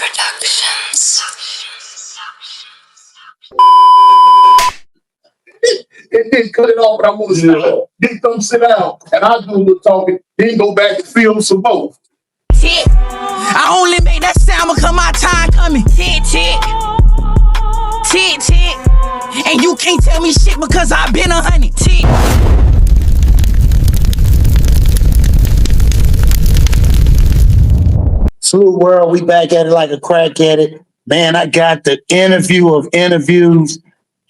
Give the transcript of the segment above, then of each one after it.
Productions. And then cut it off, and I want to sit down. Then come sit down, and I do a little talking, then go back and film some more. Tick. I only make that sound because my time coming. Tick, tick. Tick, tick. And you can't tell me shit because I've been 100. Tick. Salute world, we back at it like a crack at it. Man, I got the interview of interviews.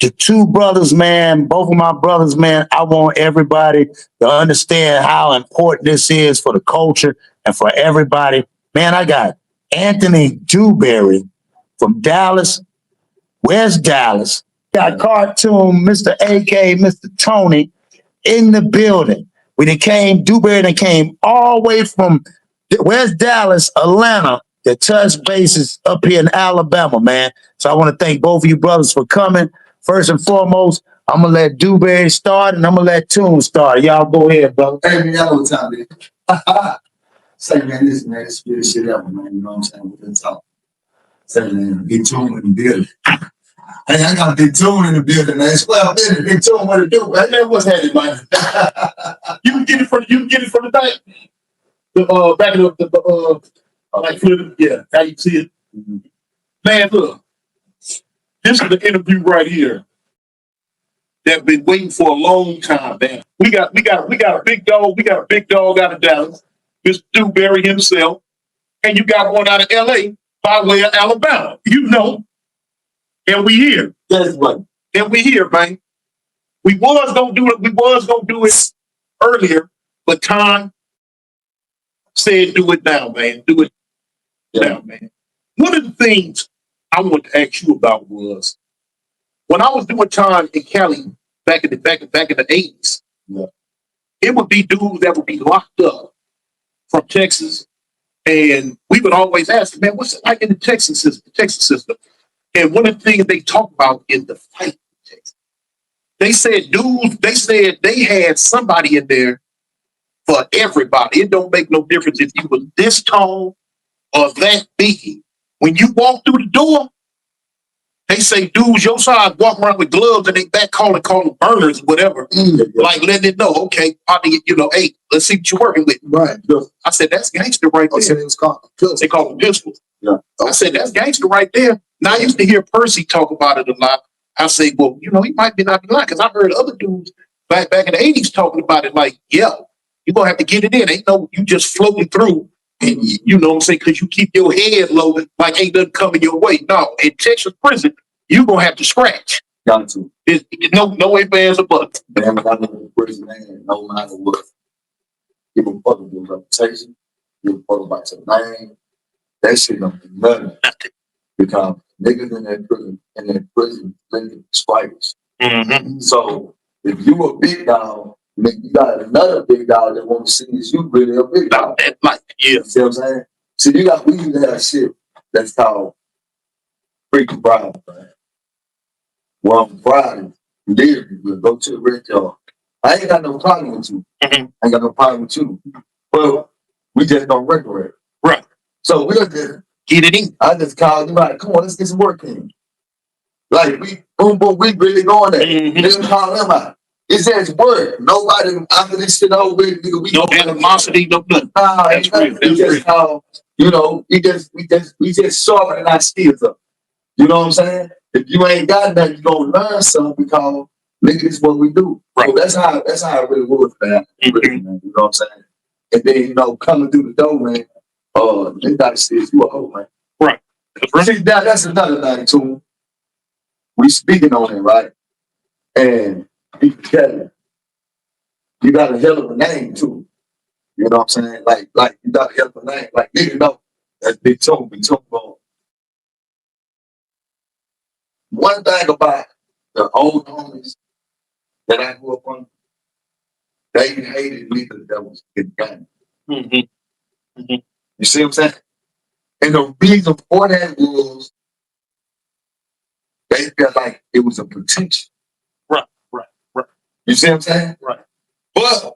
The two brothers, man, both of my brothers, man, I want everybody to understand how important this is for the culture and for everybody. Man, I got Anthony Dewberry from Dallas, West Dallas. Got Cartoon, Mr. AK, Mr. Tony in the building. Dewberry that came all the way from West Dallas, Atlanta, to touch bases up here in Alabama, man. So I want to thank both of you brothers for coming. First and foremost, I'm going to let Dewberry start, and I'm going to let Toon start. Y'all go ahead, brother. Hey, man, y'all know what time it is. Say, man, listen, man, this good shit ever, man. You know what I'm saying? With the talk. Say, man, Big Toon in the building. Hey, I got Big Toon in the building, man. Well, Big Toon, what to do, man? That was handy, man. You can get it from the thing. The back of the like yeah, how you see it. Man, look, this is the interview right here that been waiting for a long time, man. We got a big dog. We got a big dog out of Dallas, Mr. Dewberry himself, and you got one out of LA by way of Alabama. You know, and we here. That's right. And we here, man. We was gonna do it. We was gonna do it earlier, but time said, "Do it now, man. Do it now, man." One of the things I wanted to ask you about was when I was doing time in Cali back in the 80s. Yeah. It would be dudes that would be locked up from Texas, and we would always ask, "Man, what's it like in the Texas system?" And one of the things they talk about is the fight in Texas. They said they had somebody in there for everybody. It don't make no difference if you was this tall or that big. When you walk through the door, they say dudes your size walk around with gloves and they back calling burners, whatever. Like letting it know, okay, hey, let's see what you're working with. Right. I said, that's gangster right there. Said it was called They call them pistols. Yeah. I said, that's gangster right there. Now I used to hear Percy talk about it a lot. I say, well, he might be not be lying, because I heard other dudes back in the 80s talking about it like, yeah, you're going to have to get it in. Ain't no, you just floating through. And you know what I'm saying? Because you keep your head low, like ain't nothing coming your way. No, in Texas prison, you're going to have to scratch. Got to. No ifs, ands, or buts. Man, I know the prison, man, no matter what. Give a fuck about your reputation. Give a fuck about your name. That shit don't mean nothing. Because niggas in that prison, living stripes. Mm-hmm. So if you a big dog, you got another big dog that wants to see is you really a big dog. Yeah. You see what I'm saying? So we need to have shit that's called freaking Friday, man. Well, on Friday, we'll go to the red yard. I ain't got no problem with you. Mm-hmm. I ain't got no problem with you. But we just don't regulate. Right. So we just get it in. I just called you like, come on, let's get some work in. Like we really going there. Mm-hmm. Let's call them out. It says work. Nobody after this shit over with, nigga. We no animosity, no nothing. That's real. We just call, we just sharpening our skills up. You know what I'm saying? If you ain't got nothing, you gonna learn something because nigga, this is what we do. Right. So that's how it really was, man. Mm-hmm. Man. You know what I'm saying? And then, coming through the door, man, they gotta see if you a hoe, man. Right. See, that's another thing too. We speaking on it, right? And you got a hell of a name too. You know what I'm saying? Like you got a hell of a name. Like nigga know that's Big Toon, bro. One thing about the old homies that I grew up on, they hated niggas that was getting gun. Mm-hmm. Mm-hmm. You see what I'm saying? And the reason for that was they felt like it was a potential. Right. You see what I'm saying? Right. But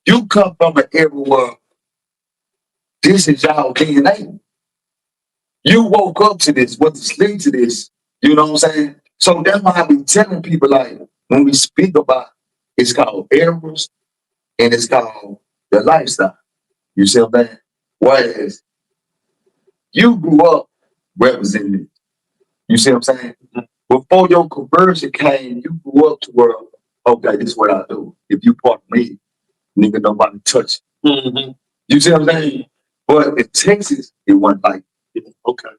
you come from an era where this is y'all DNA. You woke up to this, went to sleep to this. You know what I'm saying? So that's why I be telling people, like, when we speak about it's called errors and it's called the lifestyle. You see what I'm saying? Whereas you grew up representing it. You see what I'm saying? Before your conversion came, you grew up to where, okay, this is what I do. If you part of me, nigga, nobody touch it. You see what I'm saying? But in Texas, it wasn't like, okay.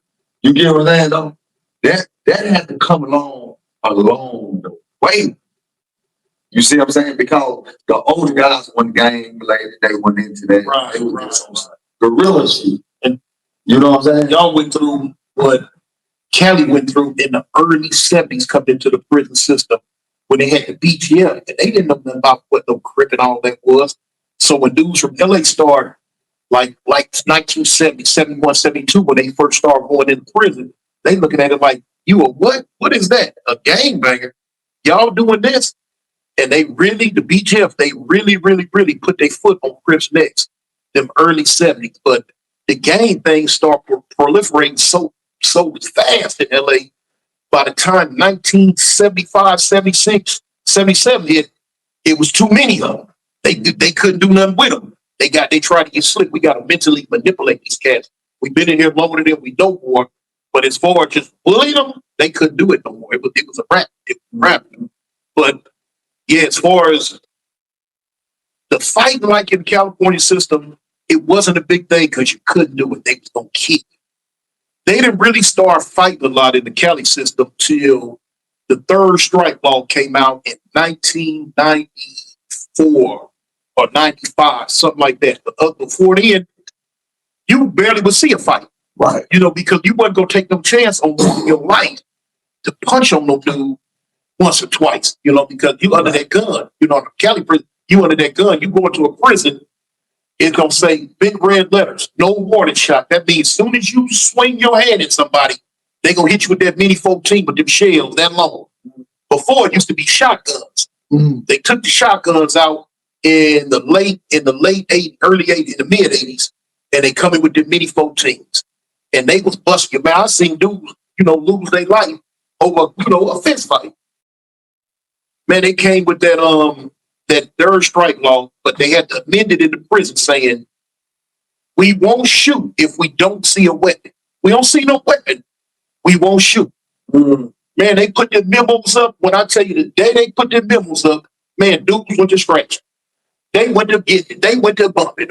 You get what I'm saying, though? That had to come along the way. You see what I'm saying? Because the older guys won game related, they went into that. Right, They were right. some guerrilla shit. And you know what I'm saying? y'all went through what Cali went through in the early 70s coming into the prison system when they had the BGF. And they didn't know nothing about what no crip and all that was. So when dudes from LA started, like 1970, 71, 72, when they first started going into prison, they looking at it like, you a what? What is that? A gangbanger? Y'all doing this? And they really, the BGF, they really put their foot on Crips' necks, them early 70s. But the gang thing started proliferating so fast in LA. By the time 1975, 76, 77 hit, it was too many of them. They couldn't do nothing with them. They tried to get slick. We got to mentally manipulate these cats. We've been in here longer than we know more. But as far as just bullying them, they couldn't do it no more. It was a rap. It was rap. But yeah, as far as the fighting, like in the California system, it wasn't a big thing because you couldn't do it. They was gonna kill you. They didn't really start fighting a lot in the Cali system till the third strike law came out in 1994 or 95, something like that. But before then, you barely would see a fight. Right. You know, because you wasn't gonna take no chance on losing your life to punch on no dude once or twice, you know, because you under that gun. You know, in the Cali prison, you under that gun, you go into a prison, it's gonna say big red letters, no warning shot. That means as soon as you swing your hand at somebody, they gonna hit you with that mini 14 with them shells that long. Before it used to be shotguns. They took the shotguns out in the late 80s, early 80s, in the mid 80s, and they come in with the mini 14s. And they was busting your mouth. I seen dudes, you know, lose their life over, you know, a fist fight. Man, they came with that third strike law, but they had to amend it in the prison saying, we won't shoot if we don't see a weapon. We don't see no weapon. We won't shoot. Man, they put their memos up. When I tell you the day they put their memos up, man, dudes went to scratch. They went to get it. They went to bump it.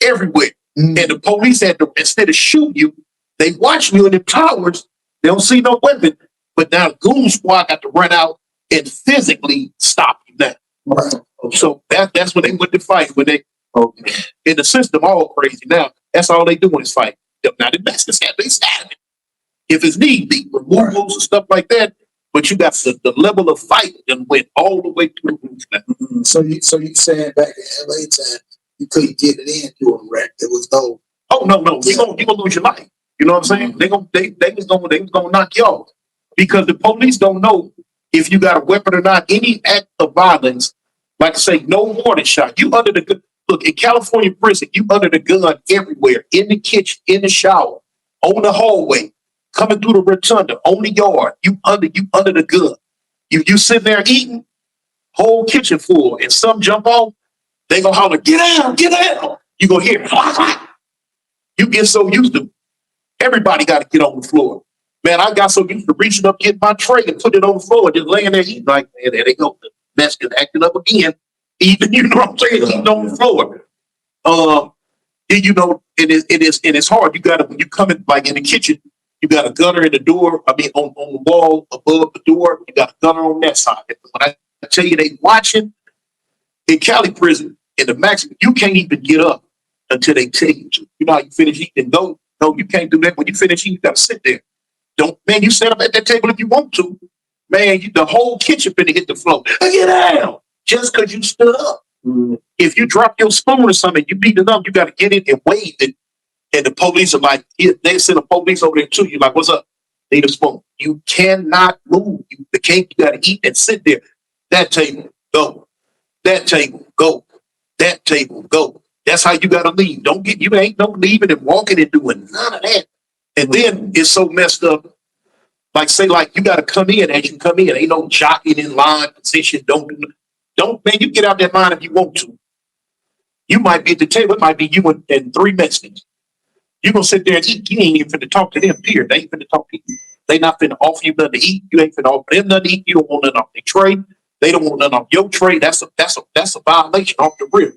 Everywhere. And the police had to, instead of shooting you, they watch you in the towers. They don't see no weapon. But now the goon squad got to run out and physically stop you now. Right. So that's when they went to fight. When they in the system, all crazy now. That's all they doing is fight. Now the best is they stabbing. If it's need be, removals and stuff like that. But you got the level of fight that went all the way through the roof now. So you saying back in LA time, you couldn't get it in doing rap. There was no. Oh no, you gonna lose your life. You know what I'm saying? They was gonna knock you off because the police don't know if you got a weapon or not. Any act of violence, like I say, no warning shot. You under the gun. Look, in California prison, you under the gun everywhere, in the kitchen, in the shower, on the hallway, coming through the rotunda, on the yard. You under the gun. You sit there eating, whole kitchen full, and some jump off. They gonna holler, get out, get out. You gonna hear it. You get so used to it. Everybody got to get on the floor. Man, I got so used to reaching up, getting my tray and put it on the floor, just laying there eating like, man, there they go. The mess is acting up again. Even, you know what I'm saying? Eating on the floor. You know, it's hard. You gotta, when you come in, like in the kitchen, you got a gunner in the door. I mean, on the wall above the door, you got a gunner on that side. When I tell you they watching in Cali prison, in the maximum, you can't even get up until they tell you to. You know how you finish eating? No, you can't do that. When you finish eating, you gotta sit there. Man, you sit up at that table if you want to. Man, the whole kitchen finna hit the floor. Get down. Just because you stood up. If you drop your spoon or something, you beat it up, you gotta get it and wave it. And the police are like, they send the police over there too. You're like, what's up? Need a spoon. You cannot move. You gotta eat and sit there. That table, go. That table, go. That table, go. That's how you gotta leave. You ain't no leaving and walking and doing none of that. And then it's so messed up. Like say, like you got to come in as you come in. Ain't no jockeying in line position. Don't man. You get out that line if you want to. You might be at the table. It might be you and 3 Mexicans. You gonna sit there and eat. You ain't even finna talk to them. Period. They ain't finna talk to you. They not finna offer you nothing to eat. You ain't finna offer them nothing to eat. You don't want nothing off their tray. They don't want nothing off your tray. That's a violation off the rip.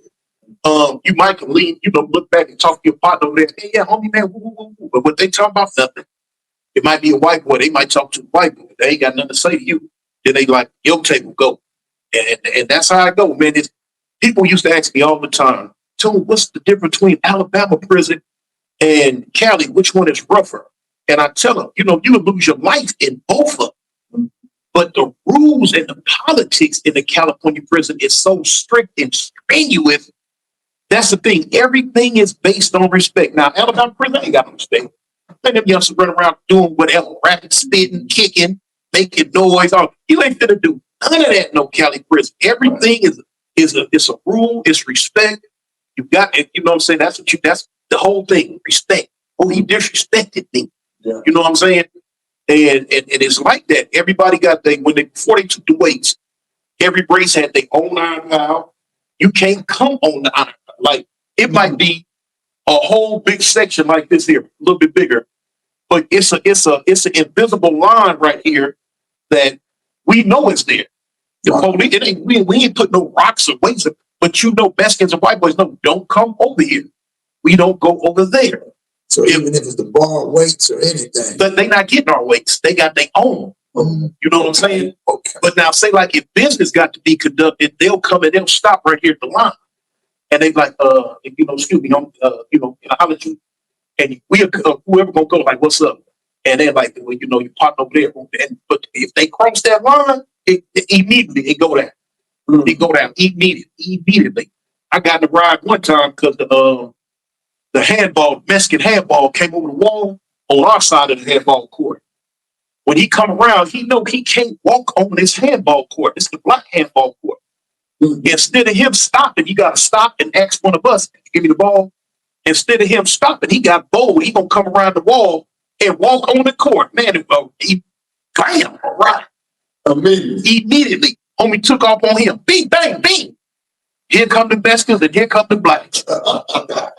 You might can leave. Look back and talk to your partner over there. Hey, yeah, homie, man. Woo, woo, woo, woo. But what they talk about nothing. It might be a white boy. They might talk to a white boy. They ain't got nothing to say to you. Then they like, your table, go. And that's how I go, man. People used to ask me all the time, Tune, what's the difference between Alabama prison and Cali? Which one is rougher? And I tell them, you would lose your life in both of them. But the rules and the politics in the California prison is so strict and strenuous. That's the thing. Everything is based on respect. Now, Alabama prison ain't got no respect. Let them youngsters run around doing whatever, rapping, spitting, kicking, making noise. You ain't finna do none of that in no Cali prison. Everything is a rule, it's respect. You got it, you know what I'm saying? That's the whole thing, respect. Oh, he disrespected me. Yeah. You know what I'm saying? And it's like that. Everybody got before they took the weights, every brace had their own iron pile. You can't come on the iron pile. Like it might be a whole big section like this here, a little bit bigger. But it's an invisible line right here that we know is there. The police, we ain't put no rocks or weights, but Mexicans and white boys know, don't come over here. We don't go over there. So even if it's the bar weights or anything. But they not getting our weights. They got their own. Mm-hmm. You know what I'm saying? Okay. But now say like if business got to be conducted, they'll come and they'll stop right here at the line. And they like, excuse me, I'll let you. And whoever gonna go, like, what's up? And they're like, well, you park over there. But if they cross that line, immediately it go down. Mm-hmm. It go down immediately. I got in the ride one time because the Mexican handball came over the wall on our side of the handball court. When he come around, he can't walk on this handball court. It's the black handball court. Mm-hmm. Instead of him stopping, he got to stop and ask one of us, give me the ball. Instead of him stopping, he got bold. He gonna come around the wall and walk on the court. Man, bam, all right. Immediately, homie took off on him. Bing, bang, bing. Here come the Mexicans and here come the blacks.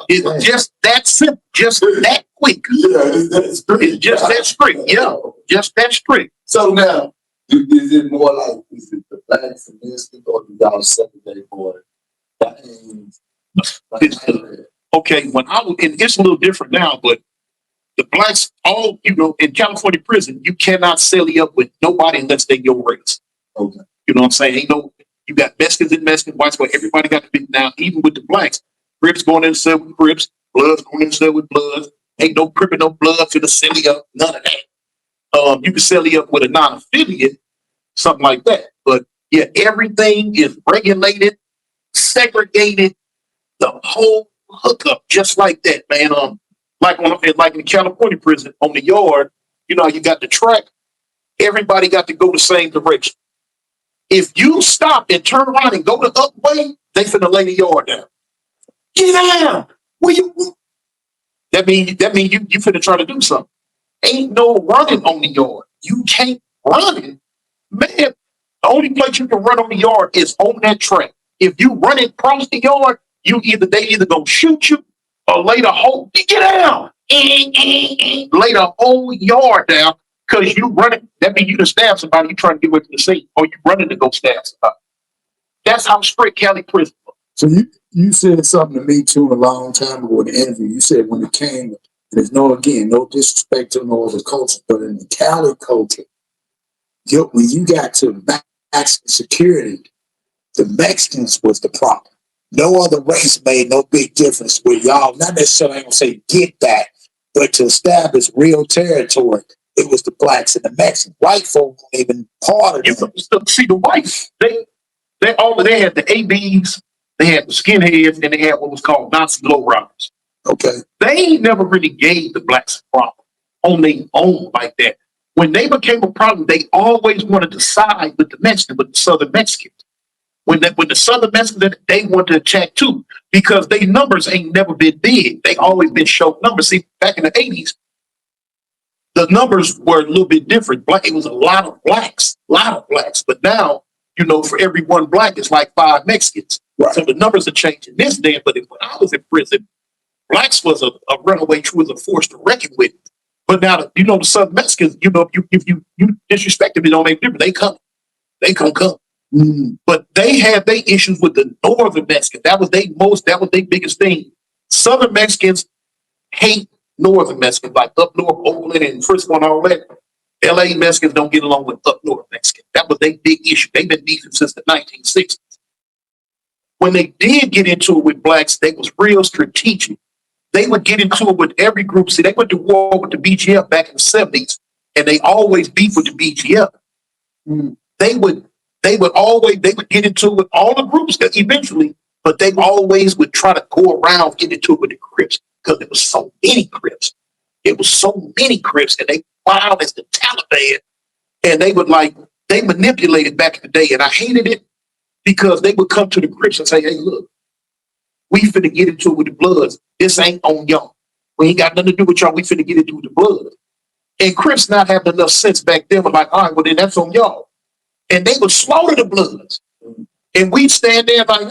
It's just that simple, just that quick. Yeah, it's just that strict. Yeah, just that strict. So now, is it more like, is it the blacks and Mexicans, or do y'all separate more? Okay, when and it's a little different now, but the blacks, in California prison, you cannot sally up with nobody unless they your race. Okay. You know what I'm saying? You got Mexicans and Mexican whites, but everybody got to be now, even with the blacks. Crips going in the cell with Crips, Bloods going in the cell with Bloods. Ain't no Crip and no Blood to the sally up, none of that. You can sally up with a non-affiliate, something like that. But yeah, everything is regulated, segregated, the whole hookup, just like that, man. Like in the California prison on the yard, you got the track. Everybody got to go the same direction. If you stop and turn around and go the other way, they finna lay the yard down. Get down. Where you? That mean you finna try to do something. Ain't no running on the yard. You can't run it, man. The only place you can run on the yard is on that track. If you run it across the yard, they either gonna shoot you or lay the whole down. Lay the whole yard down because you running. That means you to stab somebody. You trying to get away from the scene, or you running to go stab somebody. That's how strict Cali prison was. So you said something to me too a long time ago in the interview. You said when it came, there's no disrespect to no other culture, but in the Cali culture, when you got to maximum security, the Mexicans was the problem. No other race made no big difference with y'all. Not necessarily, I'm gonna say get that, but to establish real territory, it was the blacks and the Mexicans. White folk weren't even part of it. See, the whites, they had the ABs, they had the skinheads, and they had what was called Nazi lowriders. Okay. They never really gave the blacks a problem on their own like that. When they became a problem, they always wanted to side with the Mexicans, with the Southern Mexicans. When the Southern Mexicans, they want to attack too, because their numbers ain't never been big. They always been short numbers. See, back in the 80s, the numbers were a little bit different. It was a lot of blacks. But now, for every one black, it's like 5 Mexicans. Right. So the numbers are changing this day. But when I was in prison, blacks was a runaway truth, a force to reckon with. But now, the Southern Mexicans, if you disrespect them, it don't make difference. They come. But they had their issues with the Northern Mexicans. That was their biggest thing. Southern Mexicans hate Northern Mexicans, like up north, Oakland and Frisco and all that. LA Mexicans don't get along with up north Mexicans. That was their big issue. They've been beefing since the 1960s. When they did get into it with blacks, they was real strategic. They would get into it with every group. See, they went to war with the BGF back in the 70s, and they always beef with the BGF. They would get into it with all the groups eventually, but they always would try to go around, get into it with the Crips, because there was so many Crips. And they filed as the Taliban, and they manipulated back in the day, and I hated it because they would come to the Crips and say, hey, look, we finna get into it with the Bloods. This ain't on y'all. We ain't got nothing to do with y'all. We finna get into it with the Bloods. And Crips not having enough sense back then were like, all right, well, then that's on y'all. And they would slaughter the Bloods. And we'd stand there like,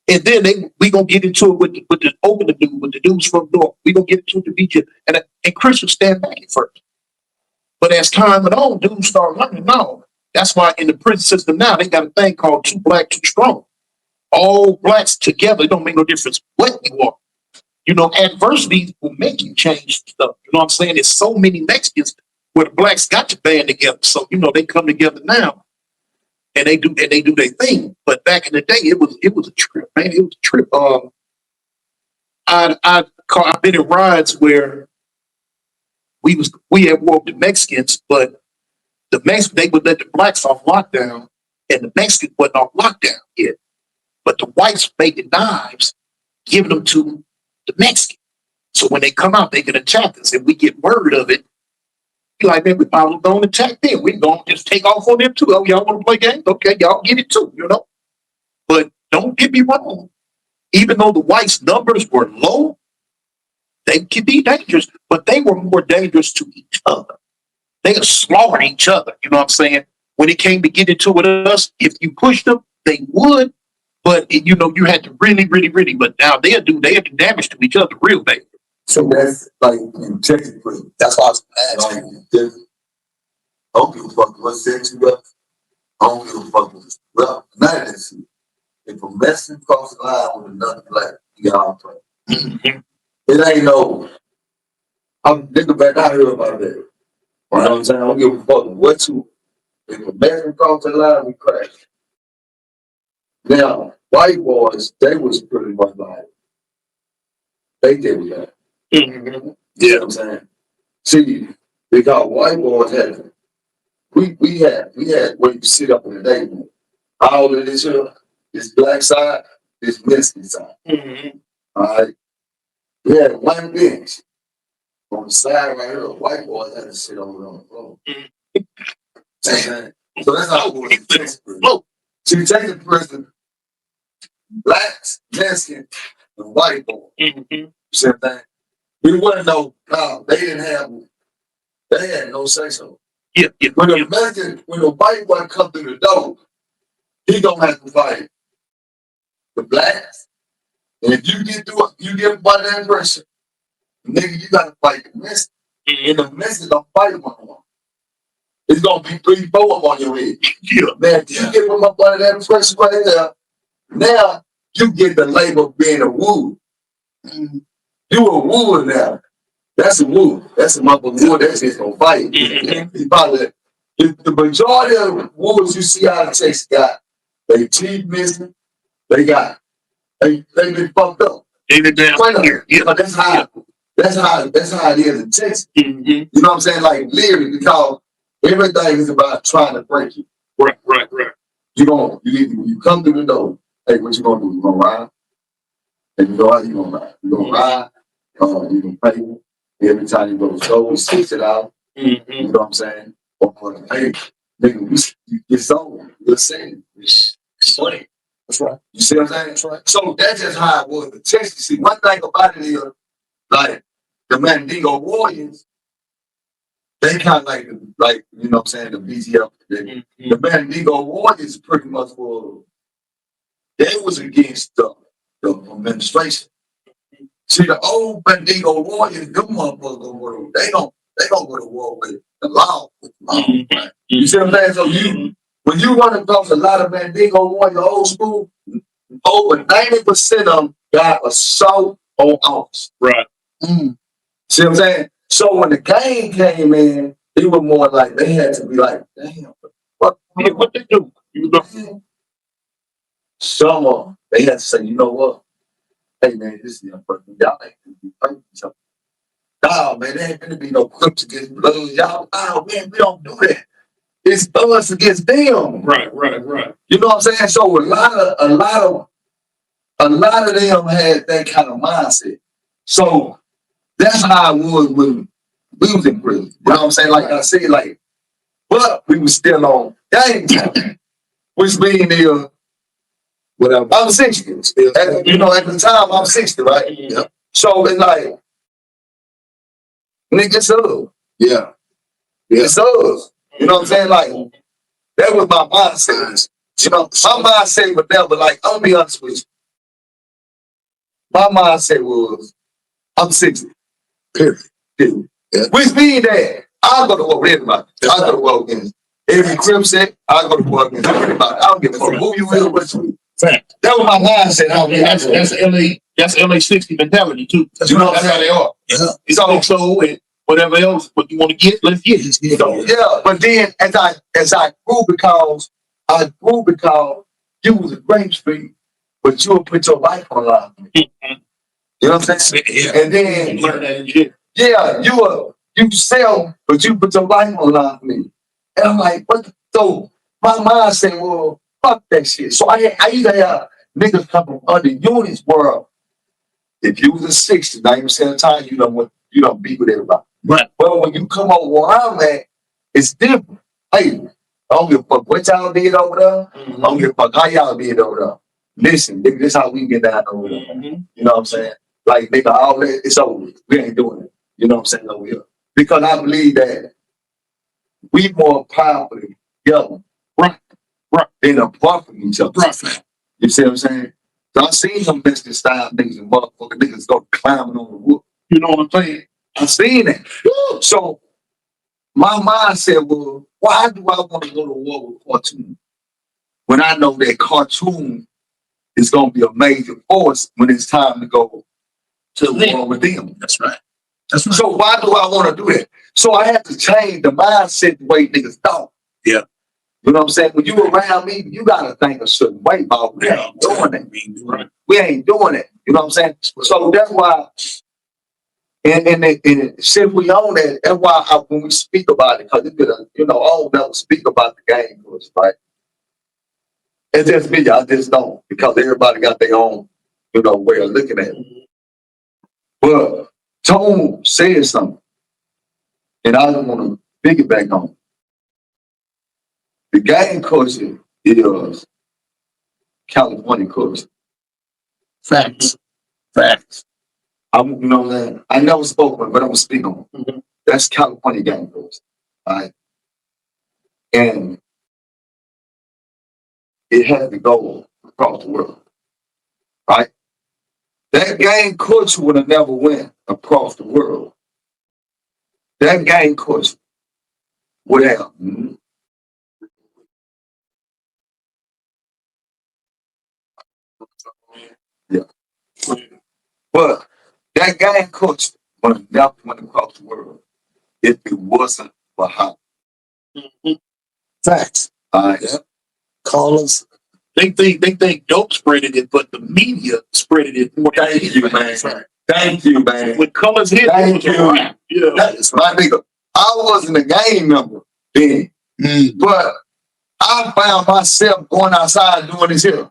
and then we gonna get into it with the opening dude, with the dudes from North. We gonna get into it with the BJ. And Chris would stand back at first. But as time went on, dudes started learning now. That's why in the prison system now, they got a thing called 2 Black, 2 Strong. All blacks together, it don't make no difference what you are. Adversity will make you change stuff. You know what I'm saying? There's so many Mexicans where the blacks got to band together. So, they come together now and they do their thing. But back in the day, it was a trip, man. It was a trip. I've been in rides where we had war with the Mexicans, but the Mexicans, they would let the blacks off lockdown, and the Mexicans wasn't off lockdown yet. But the whites made the knives, giving them to the Mexicans. So when they come out, they can attack us, and we get word of it. Be like, man, we probably going to attack them. We're going to just take off on them too. Oh, y'all want to play games? Okay, y'all get it too, But don't get me wrong. Even though the whites' numbers were low, they could be dangerous, but they were more dangerous to each other. They were slaughtering each other. You know what I'm saying? When it came to get into it with us, if you pushed them, they would. But you had to really, really, really. But now they do damage to each other real bad. So that's like in Texas prison. That's why I was asking. I don't give a fuck what sex you up. I don't give a fuck what well, none of that shit. If a Mexican cross the line with another black, you got all play. It ain't no. I'm thinking back. I heard about that. You know what I'm saying? I don't give a fuck what you. If a Mexican cross the line, we crash. Now, white boys, they was pretty much like they did with that. You know what I'm saying? See, because white boys had we had where you sit up in the day. All of this here, this black side, this Mexican side. All right. We had one bench on the side right here. White boys had to sit over on the floor. So that's how it was in Texas prison. So you take the prison, blacks, Mexican, and white boys. Same thing. We wouldn't know how they had no say so. When the white boy come through the door, he don't have to fight the blacks. And if you get through it, you get by that pressure, nigga, you gotta fight the Mexican. And the Mexican don't fight one on one. It's gonna be 3, 4 of them on your head. Man, if you get them up under that pressure right there, now you get the label of being a woo. You a woo now. That's a woo. That's a motherfucker woo. That's just gonna fight. He probably, if the majority of the woos you see out of Texas got they teeth missing, they been fucked up. They been down here. That's how it is in Texas. You know what I'm saying? Like literally, because everything is about trying to break you. Right. You come through the door. Hey, what you gonna do? You gonna ride? And you know how you gonna ride? You gonna ride? You gonna pay? Every time you go to the store, we switch it out. You know what I'm saying? Or hey, nigga, it's over. You're saying it's funny. That's right. You see what I'm saying? That's right. So that's just how it was in Texas. See, one thing about it is, like, the Mandingo Warriors, they kind of like you know what I'm saying, the BGF. The Mandingo Warriors pretty much were, they was against the administration. See, the old Mandingo Warriors, them motherfuckers, they don't go to war with the law. You see what I'm saying? So when you run across a lot of Mandingo Warriors old school, over 90% of them got assault on office. Right. See what I'm saying? So when the game came in, it was more like they had to be like, damn, what they do? You know? Some of them, they had to say, you know what? Hey man, this is young person. Y'all ain't gonna be fighting each other. Nah, man, there ain't gonna be no Crips against Bloods. Y'all, oh man, we don't do that. It's us against them. Right. You know what I'm saying? So a lot of them had that kind of mindset. So that's how I was when we was in prison. You know what I'm saying? Like I said, like, but we was still on game time, which means whatever. I'm 60. At the time I'm 60, right? Yeah. So it's like, nigga, it's up. Yeah. It's us. You know what I'm saying? Like, that was my mindset. You know, my mindset was never like, I'll be honest with you. My mindset was, I'm 60. Period. Yeah. Which means that I'll go to war with everybody. I'll go to war against every Crip set. I'll go to war against everybody. I don't give a fuck who you will, what you will. That was my mindset. That's LA 60 mentality too. You know that's how they are. Yeah. So and whatever else, what you want to get, let's get it. So, yeah, but then as I grew because you was a great street, but you would put your life on the line. You know what I'm saying? Yeah. And then Learn that in jail. yeah, you sell, but you put your life on the line for me. And I'm like, what? So my mind said, well, fuck that shit. So I used to have niggas come from other units where if you was a 60, 90% of the time, you don't be with everybody. Right. But when you come over where I'm at, it's different. Hey, I don't give a fuck what y'all did over there. I don't give a fuck how y'all did over there. Listen, nigga, this how we get down over there. You know what I'm saying? Like, nigga, all that, it's over. We ain't doing it. You know what I'm saying? Over here. Because I believe that we more powerful together. Right. Than apart from each other. Right. You see what I'm saying? So I seen some Mexican style niggas and motherfucking niggas go climbing on the wood. You know what I'm saying? I seen it. So my mindset was, why do I want to go to war with cartoon when I know that cartoon is going to be a major force when it's time to go to war with them? That's right. So why do I want to do that? So I had to change the mindset the way niggas thought. Yeah. You know what I'm saying? When you around me, you gotta think a certain way about we ain't doing it. We ain't doing it. You know what I'm saying? So that's why, and since we own that, that's why when we speak about it, because all never speak about the game for us, right? It's just me, I just don't, because everybody got their own, way of looking at it. But Tone said something, and I don't want to piggyback on it. The game culture is California culture. Facts. I never spoke on it, but I'm gonna speak on it. That's California game culture. All right. And it has to go across the world. Right? That game culture would have never went across the world. That game culture would have but that game culture would have never went across the world if it wasn't for how. Facts. All right. Yeah. Callers. They think dope spreaded it, but the media spreaded it more. Thank you, man. Thank you, man. When colors hit, Thank it was a wrap. Yeah. That's my nigga. I wasn't a game member then, but I found myself going outside doing this here.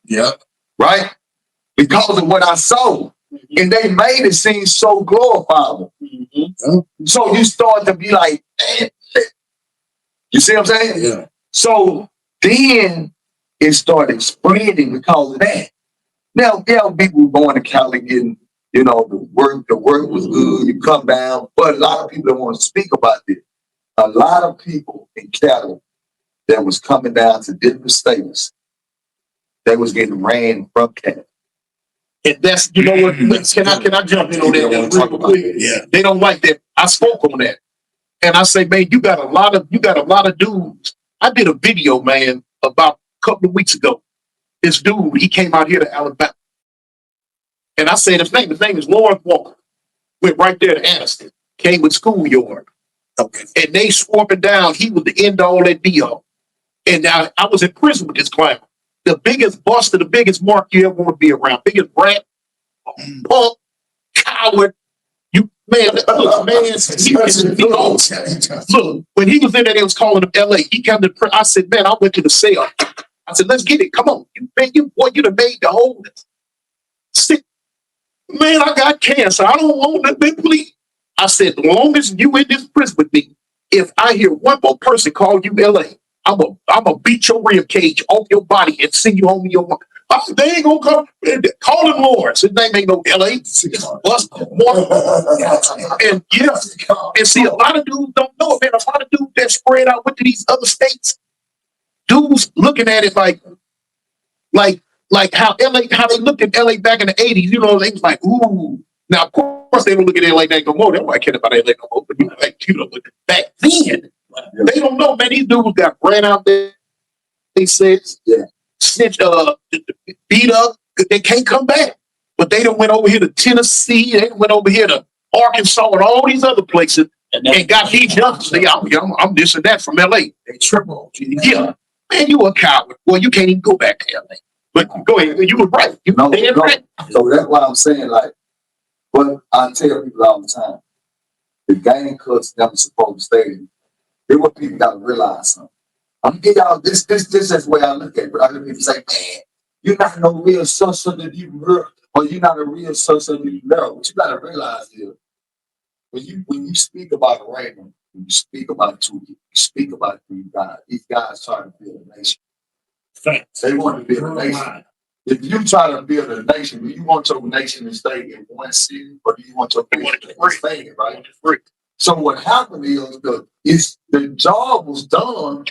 Yeah. Right? Because of what I saw. And they made it seem so glorifiable. So you start to be like, man, you see what I'm saying? Yeah. So then it started spreading because of that. Now, people going to Cali getting You know, the work was good. You come down, but a lot of people don't want to speak about this. A lot of people in Cali that was coming down to different states, they was getting ran from Cali. And that's, you know what, can I jump in on that real quick? Yeah. They don't like that. I spoke on that. And I say, man, you got a lot of dudes. I did a video, man, about a couple of weeks ago. This dude, he came out here to Alabama. And I said his name is Lawrence Walker. Went right there to Aniston. Came with schoolyard. Okay. And they swore up and down he was the end all that be all. And now I was in prison with this clown. The biggest buster, the biggest mark you ever want to be around. Biggest rat, punk, coward. You man, look, man, look, when he was in there, they was calling him LA. He came to prison. I said, man, I went to the cell. I said, let's get it. Come on. You done made the whole sick. Man, I got cancer. I don't want nothing, please. I said, as long as you in this prison with me, if I hear one more person call you LA, I'm gonna beat your rib cage off your body and send you home to your mom. I said, they ain't gonna come. Call him Lawrence. His name ain't no LA. And yeah, and see, a lot of dudes don't know it, man. A lot of dudes that spread out went to these other states. Dudes looking at it like how they looked at LA back in the 80s. You know, they was like, ooh. Now, of course, they don't look at LA like that no more. They don't care about LA no more. But you know, like, you know, back then, they don't know, man. These dudes got ran out there. They said, snitched, beat up. They can't come back. But they done went over here to Tennessee. They went over here to Arkansas and all these other places and got these youngsters. Say, I'm this and that from LA. They triple. Yeah. Man, you a coward. Well, you can't even go back to LA. But go ahead. You were right. Right. So that's why I'm saying, like, but I tell people all the time, the game cuts never supposed to stay. Then what people got to realize something. I'm gonna get y'all this is the way I look at it. But I hear people say, man, you're not no real social that you heard, or you're not a real social that you know. What you got to realize is when you speak about a Raymond, when you speak about two, you speak about these guys trying to build a nation. Facts. They want to build a nation. If you try to build a nation, do you want your nation to stay in one city, or do you want your nation to stay, right? So what happened is the job was done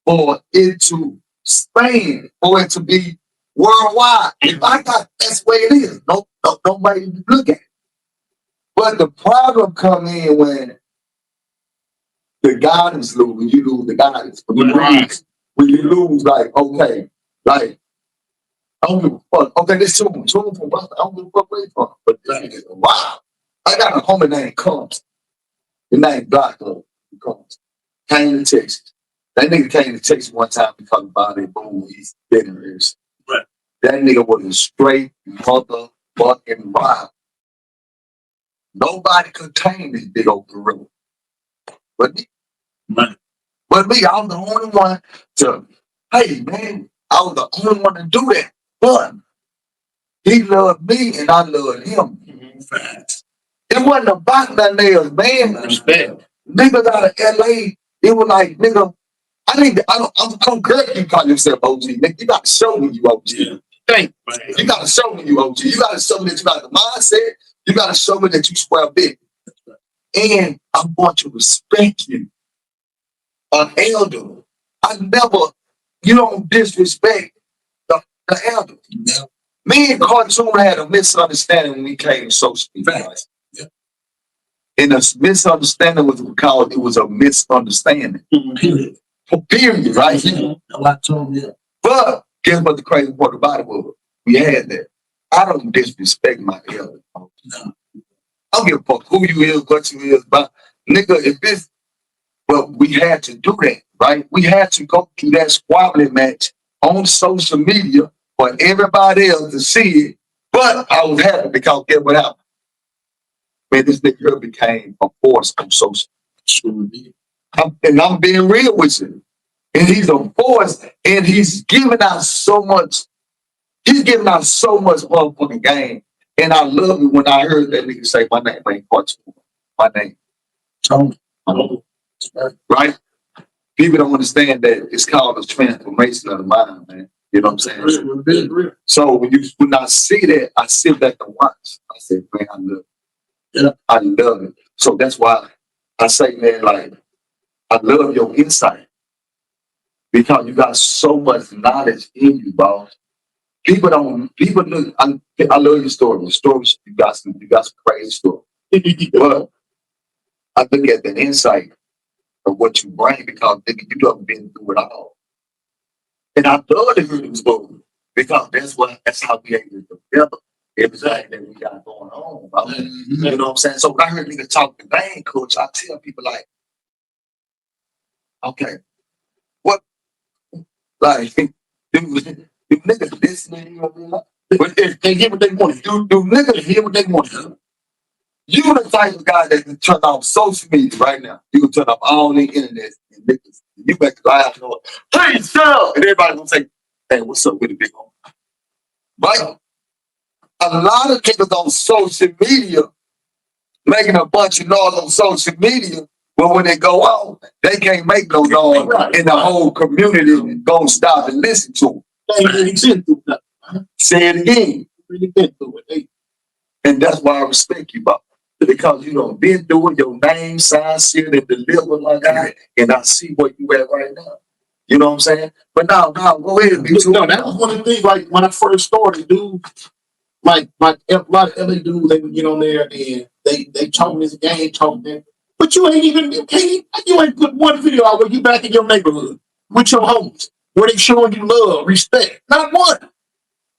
for it to span, for it to be worldwide. If I got, that's the way it is. Nobody look at it. But the problem come in when the guidance lose, when you lose the guidance. When you lose, like, okay, like, I don't give a fuck. Okay, this tune from Boston. I don't give a fuck where you from. But this nigga, wow. I got a homie named Combs. The name Black Combs. Came to Texas. That nigga came to Texas one time because about it. Boom, he's bitters. Right. That nigga was a straight motherfucking wild. Nobody could tame this big old gorilla. But me. Man. But me, I was the only one to, hey man, I was the only one to do that. But he loved me and I loved him. It wasn't about that nails, man. Respect. Niggas out of LA, it was like, nigga, I'm good. You call yourself OG. Nigga, you got to show me you OG. Yeah. You got to show me you OG. You got to show me that you got the mindset. You got to show me that you square big. And I'm going to respect you. An elder. You don't disrespect the elder. No. Me and Cartoon had a misunderstanding when we came to social media. Yeah. And the misunderstanding was because it was a misunderstanding. Period. Period, right? A lot told you. But guess what the crazy part about it was? We had that. I don't disrespect my elder. No. I don't give a fuck who you is, what you is, but nigga, if this, but we had to do that, right? We had to go through that squabbling match on social media for everybody else to see it. But I was happy because guess what happened? Man, this nigga became a force on social media. And I'm being real with you. And he's a force, and he's giving out so much. He's giving out so much motherfucking game. And I love it when I heard that nigga say, my name ain't Cartoon. My name Tony. Right? People don't understand that it's called a transformation of the mind, man. You know what I'm saying? So when I see that, I sit back and watch. I say, man, I love it. Yeah. I love it. So that's why I say, man, like, I love your insight because you got so much knowledge in you, boss. People look. I love your stories. Stories, you got some crazy stories. But I look at the insight of what you bring because nigga, you have been through it all. And I love to hear this story because that's how we able to develop everything that we got going on. Bro. You know what I'm saying? So when I hear niggas talk the game coach, I tell people like, okay, what like do niggas listening? You know what I mean? But if they hear what they want to do niggas hear what they want to do? You the type of guy that can turn off social media right now. You can turn off all the internet and niggas. You make live going, hey, sir! And everybody gonna say, hey, what's up with the big one? Right? A lot of niggas on social media making a bunch of noise on social media, but when they go out, they can't make no noise, and the whole community gonna stop and listen to them. They ain't really been through nothing. Say it again. Really been through it. And that's why I respect you, Bob. Because you know, been doing your name, sign, shit, and deliver like that, and I see where you at right now. You know what I'm saying? But now, go ahead. No, that was one of the things. Like when I first started, dude, like a lot of LA dudes, they would get on there and they talking this game, talking. But you ain't put one video out where you back in your neighborhood with your homies, where they showing you love, respect. Not one.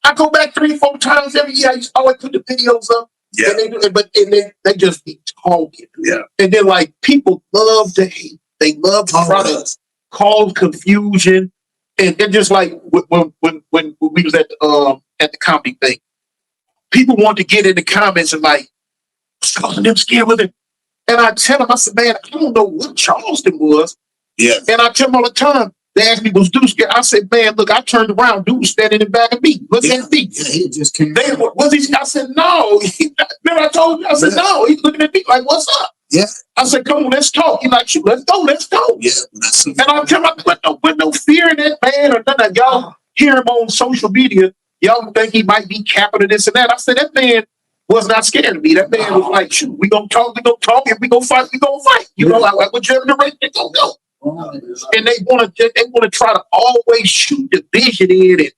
I go back 3-4 times every year. I used to always put the videos up. Yeah. And they just be talking. Yeah. And then like people love to hate. They love to try to cause confusion. And just like when we was at the comedy thing, people want to get in the comments and like, what's causing them scared with it? And I tell them, I said, man, I don't know what Charleston was. Yeah. And I tell them all the time, they ask me, was dude scared? I said, man, look, I turned around, dude was standing in the back of me. Look at me. Yeah, he just came. Was he? I said, no. Remember I told you? I said, no. He's looking at me like, what's up? Yeah. I said, come on, let's talk. He's like, shoot, let's go. Yeah. And I tell him, with no fear in that man or none of y'all hear him on social media, y'all think he might be capping or this and that. I said, that man was not scared of me. That man was like, shoot, we gonna talk. If we gonna fight, we gonna fight. You know, like whichever direction they gonna go. And they want to try to always shoot division in it.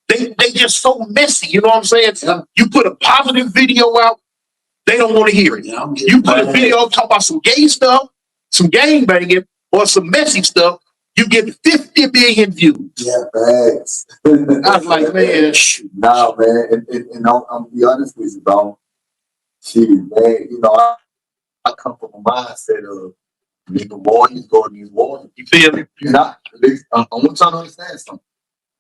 They just so messy. You know what I'm saying? You put a positive video out, they don't want to hear it. You put a video talking about some gay stuff, some gang banging, or some messy stuff, you get 50 million views. Yeah, thanks. I was like, man, shoot. Nah, man, and I'm be honest with you, bro. Shit, man, you know, I come from a mindset of nigga warriors go to these wars. You feel me? And I want y'all to understand something.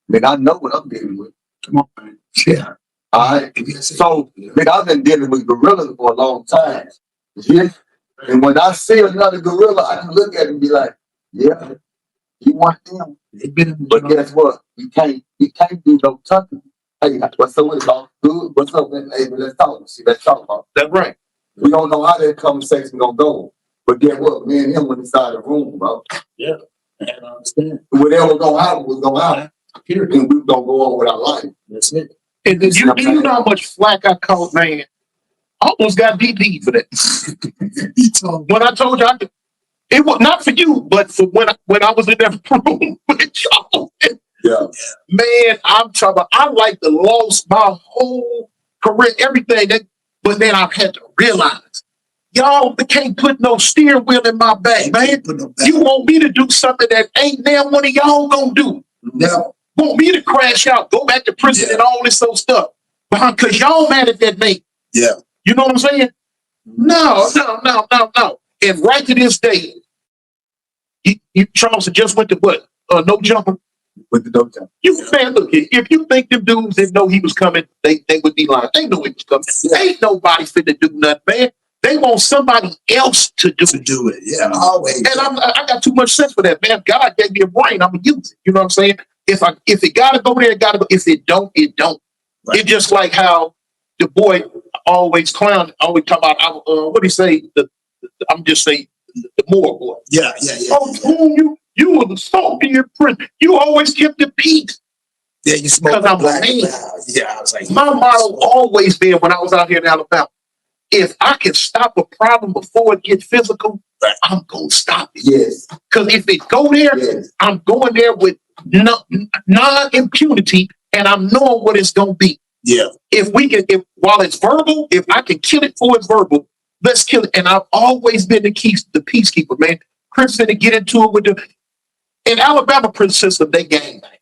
Man, I know what I'm dealing with. Come on, man. Yeah. All right. So, man, I've been dealing with gorillas for a long time. Yeah. And when I see another gorilla, I can look at it and be like, yeah, you want them. But guess what? You can't do no tucking. Hey, what's up with it, all good? What's up, man? Hey, let's talk. See, let's talk about it. That's right. We don't know how that conversation gonna go. But guess what? Me and him went inside the room, bro. Yeah. I understand. Whatever was gonna happen was gonna happen. And we were gonna go on with our life. That's it. And then you know how much flack I caught, man. I almost got DP for that. He told me. When I told you, it was not for you, but for when I was in that room with y'all. Yeah. Man, I'm talking about, I like to lost my whole career, everything. But then I had to realize, y'all can't put no steering wheel in my back, man. You want me to do something that ain't damn one of y'all gonna do. No. Want me to crash out, go back to prison and all this old stuff. Because y'all mad at that name. Yeah. You know what I'm saying? No. And right to this day, Charles just went to what? No jumper? With the no jumper. Man, look, if you think them dudes didn't know he was coming, they would be lying. They know he was coming. Yeah. Ain't nobody finna do nothing, man. They want somebody else to do it. Yeah, always. And I got too much sense for that, man. God gave me a brain. I'm gonna use it. You know what I'm saying? If it gotta go there, it gotta go. If it don't, it don't. Right. It's just like how the boy always clown, always talk about what do you say? I'm just saying the Moore boy. Yeah. Oh, you were the salty in prison. You always kept the peace. Yeah, you smoke Because I'm black. mean. Yeah, I was like, My motto always been when I was out here in Alabama, if I can stop a problem before it gets physical, I'm gonna stop it. Yes. Because if it go there, Yes. I'm going there with non-impunity, and I'm knowing what it's gonna be. yeah, If we can, if while it's verbal, if I can kill it before it's verbal, let's kill it. And I've always been the peacekeeper, man. Chris didn't get into it with in Alabama prison system, they gang bang.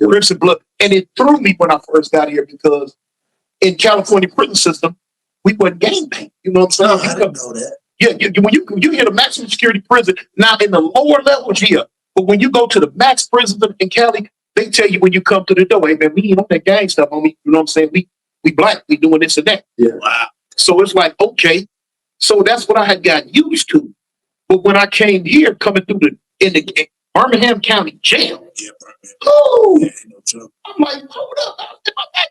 Crips and blood. And it threw me when I first got here because in California prison system, we wasn't gang bang. You know what I'm no, saying? I didn't know that. Yeah, when you hit a maximum security prison, now in the lower levels, yeah. But when you go to the max prison in Cali, they tell you when you come to the door, hey man, we ain't on that gang stuff, homie. You know what I'm saying? We black, we doing this and that. Yeah. Wow. So it's like, okay. So that's what I had gotten used to. But when I came here, coming through in the Birmingham County jail, Yeah, oh, yeah, ain't no trouble. I'm like, hold up, am I back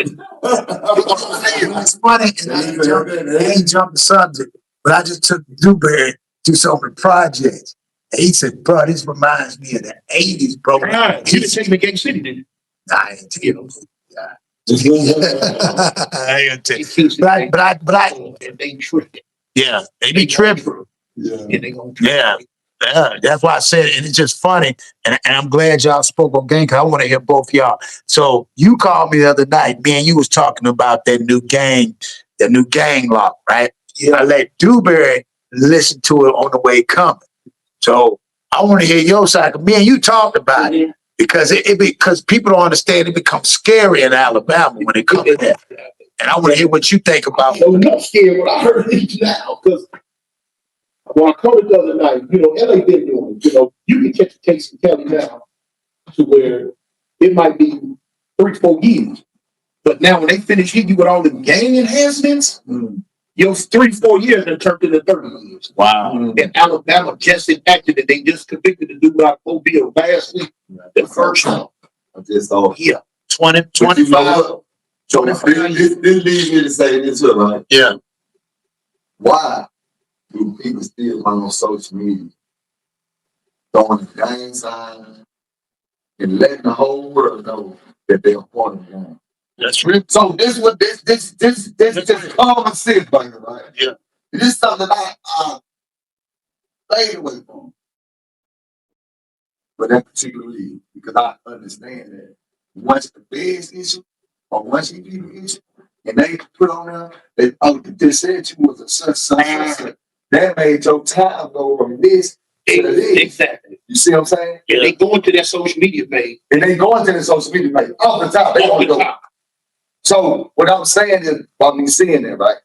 in LA? It's funny, and I ain't jumped the subject, but I just took Dewberry to some of the projects. And he said, bro, this reminds me of the 80s, bro. Right. You didn't take me to Gang City, did you? Nah, I ain't tell you. I ain't tell you. But I, And they tripping. Yeah, they be tripping. Yeah. And they gonna trip. Yeah. Yeah, that's why I said, and it's just funny, and I'm glad y'all spoke on gang, because I want to hear both y'all. So you called me the other night, man, you was talking about that new gang law, right? Yeah, I let Dewberry listen to it on the way coming. So I want to hear your side, 'cause me and you talked about it, because because people don't understand, it becomes scary in Alabama when it comes to that. And I want to hear what you think about it. I was not scared when I heard it now, because when I called it the other night, you know, LA been doing it. You know, you can catch a case in Cali now to where it might be 3-4 years. But now when they finish hitting you with all the gang enhancements, your 3-4 years have turned into 30 years. Wow. And Alabama just enacted it. They just convicted the dude out of Mobile last week. The first time. I just thought. Yeah. 25. So this leads me to say this too, right? Yeah. Why do people still on social media throwing the gang sign and letting the whole world know that they're part of the gang? That's real. So this is common sense, buddy, right? Yeah. This is something I stayed away from. But that particular league, because I understand that once the biggest issue or once you get an issue, and they put on there that they said you was a such. That made your time go from this to this. Exactly. You see what I'm saying? Yeah, they go into that social media page. And they go into the social media page all the time. They All gonna the go. time. So what I'm saying is, by me seeing that, right?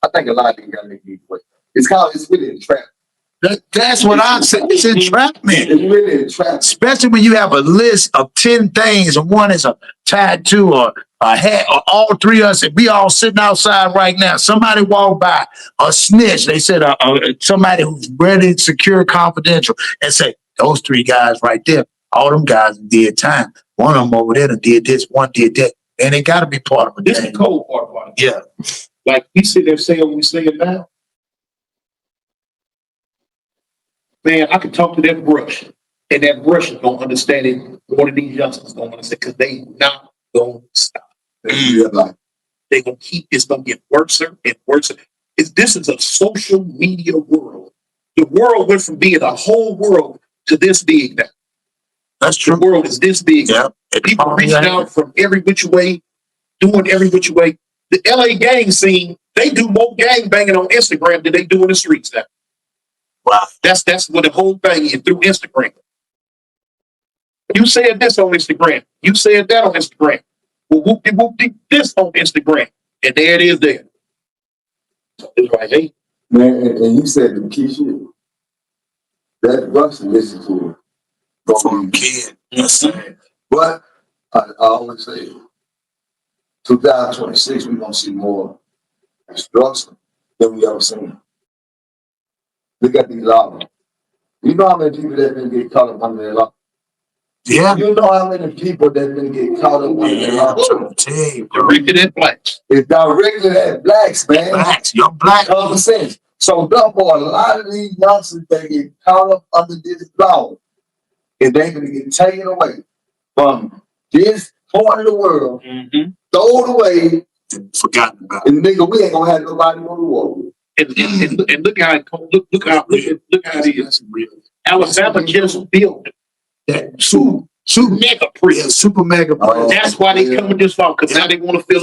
I think a lot of people got to make these ways. It's really a trap. That's what I'm saying. It's entrapment. It's really a trap. Especially when you have a list of 10 things and one is a tattoo or a hat, or all three of us, and we all sitting outside right now. Somebody walked by, a snitch, they said somebody who's ready, secure, confidential, and say, those 3 guys right there, all them guys did time. One of them over there did this, one did that. And they got to be part of it. This is the cold part about it. Yeah. Like we sit there saying what we saying now. Man, I can talk to that brush, and that brush is gonna understand it more than these youngsters gonna understand, because they not gonna stop. Like, They gonna keep. It's gonna get worse and worse. This is a social media world. The world went from being a whole world to this big now. That's The true. world is this big. Yeah. People reaching out from every which way, doing every which way. The LA gang scene, they do more gang banging on Instagram than they do in the streets now. Wow. That's what the whole thing is, through Instagram. You said this on Instagram. You said that on Instagram. Well, whoop-de-whoop-de this on Instagram. And there it is there. So it's like, hey. man, and you said the key shit. That Russian listen to it. From kid. Yes. But I always say, 2026, we're going to see more destruction than we ever seen. Look at these laws. You know how many people that been get caught up under their law? Yeah. You know how many people that been get caught up under their law? I'm trying to tell you, bro. Directed at blacks. It's directed at blacks, man. Blacks, you're black. Common sense. So therefore, a lot of these youngsters that get caught up under this law, if they gonna get taken away from this part of the world, throw it away, Forgotten about. and nigga, we ain't gonna have nobody on the war with. And look how it is. Alabama just built That two mega yeah, prisons. super mega. That's why they coming this far, because now they want to fill